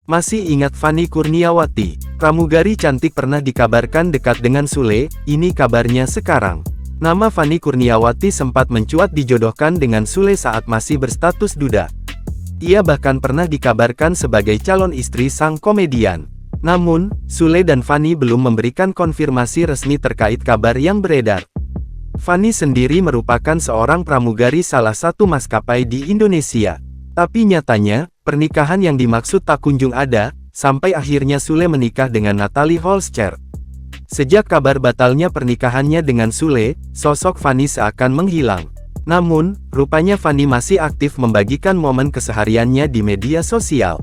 Masih ingat Fanny Kurniawati? Pramugari cantik pernah dikabarkan dekat dengan Sule, ini kabarnya sekarang. Nama Fanny Kurniawati sempat mencuat dijodohkan dengan Sule saat masih berstatus duda. Ia bahkan pernah dikabarkan sebagai calon istri sang komedian. Namun, Sule dan Fanny belum memberikan konfirmasi resmi terkait kabar yang beredar. Fanny sendiri merupakan seorang pramugari salah satu maskapai di Indonesia. Tapi nyatanya, pernikahan yang dimaksud tak kunjung ada, sampai akhirnya Sule menikah dengan Natalie Holscher. Sejak kabar batalnya pernikahannya dengan Sule, sosok Fanny seakan menghilang. Namun, rupanya Fanny masih aktif membagikan momen kesehariannya di media sosial.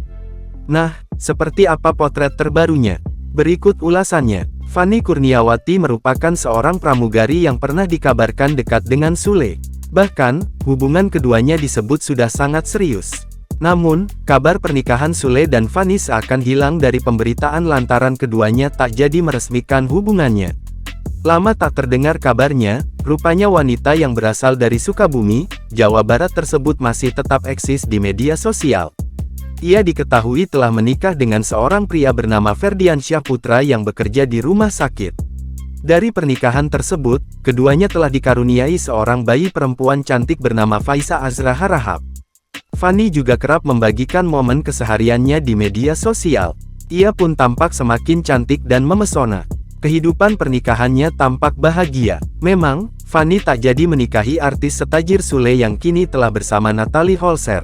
Nah, seperti apa potret terbarunya? Berikut ulasannya. Fanny Kurniawati merupakan seorang pramugari yang pernah dikabarkan dekat dengan Sule. Bahkan, hubungan keduanya disebut sudah sangat serius. Namun, kabar pernikahan Sule dan Fanny seakan hilang dari pemberitaan lantaran keduanya tak jadi meresmikan hubungannya. Lama tak terdengar kabarnya, rupanya wanita yang berasal dari Sukabumi, Jawa Barat tersebut masih tetap eksis di media sosial. Ia diketahui telah menikah dengan seorang pria bernama Ferdiansyah Putra yang bekerja di rumah sakit. Dari pernikahan tersebut, keduanya telah dikaruniai seorang bayi perempuan cantik bernama Faiza Azra Harahap. Fanny juga kerap membagikan momen kesehariannya di media sosial. Ia pun tampak semakin cantik dan memesona. Kehidupan pernikahannya tampak bahagia. Memang, Fanny tak jadi menikahi artis setajir Sule yang kini telah bersama Natalie Holscher.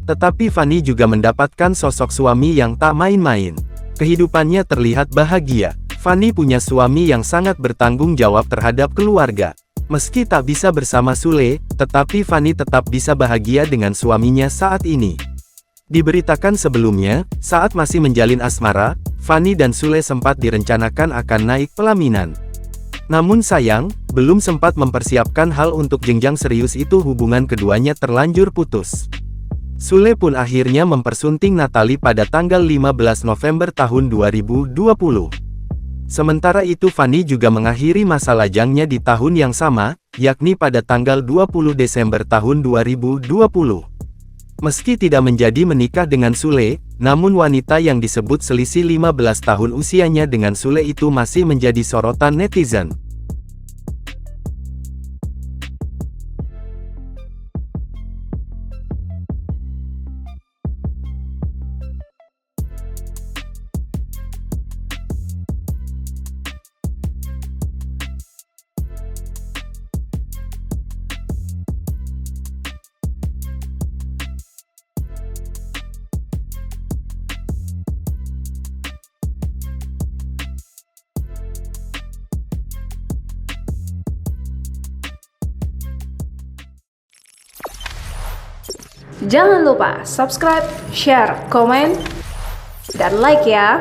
Tetapi Fanny juga mendapatkan sosok suami yang tak main-main. Kehidupannya terlihat bahagia. Fanny punya suami yang sangat bertanggung jawab terhadap keluarga. Meski tak bisa bersama Sule, tetapi Fanny tetap bisa bahagia dengan suaminya saat ini. Diberitakan sebelumnya, saat masih menjalin asmara, Fanny dan Sule sempat direncanakan akan naik pelaminan. Namun sayang, belum sempat mempersiapkan hal untuk jenjang serius itu hubungan keduanya terlanjur putus. Sule pun akhirnya mempersunting Natalie pada tanggal 15 November tahun 2020. Sementara itu Fanny juga mengakhiri masa lajangnya di tahun yang sama, yakni pada tanggal 20 Desember tahun 2020. Meski tidak menjadi menikah dengan Sule, namun wanita yang disebut selisih 15 tahun usianya dengan Sule itu masih menjadi sorotan netizen. Jangan lupa subscribe, share, komen, dan like ya!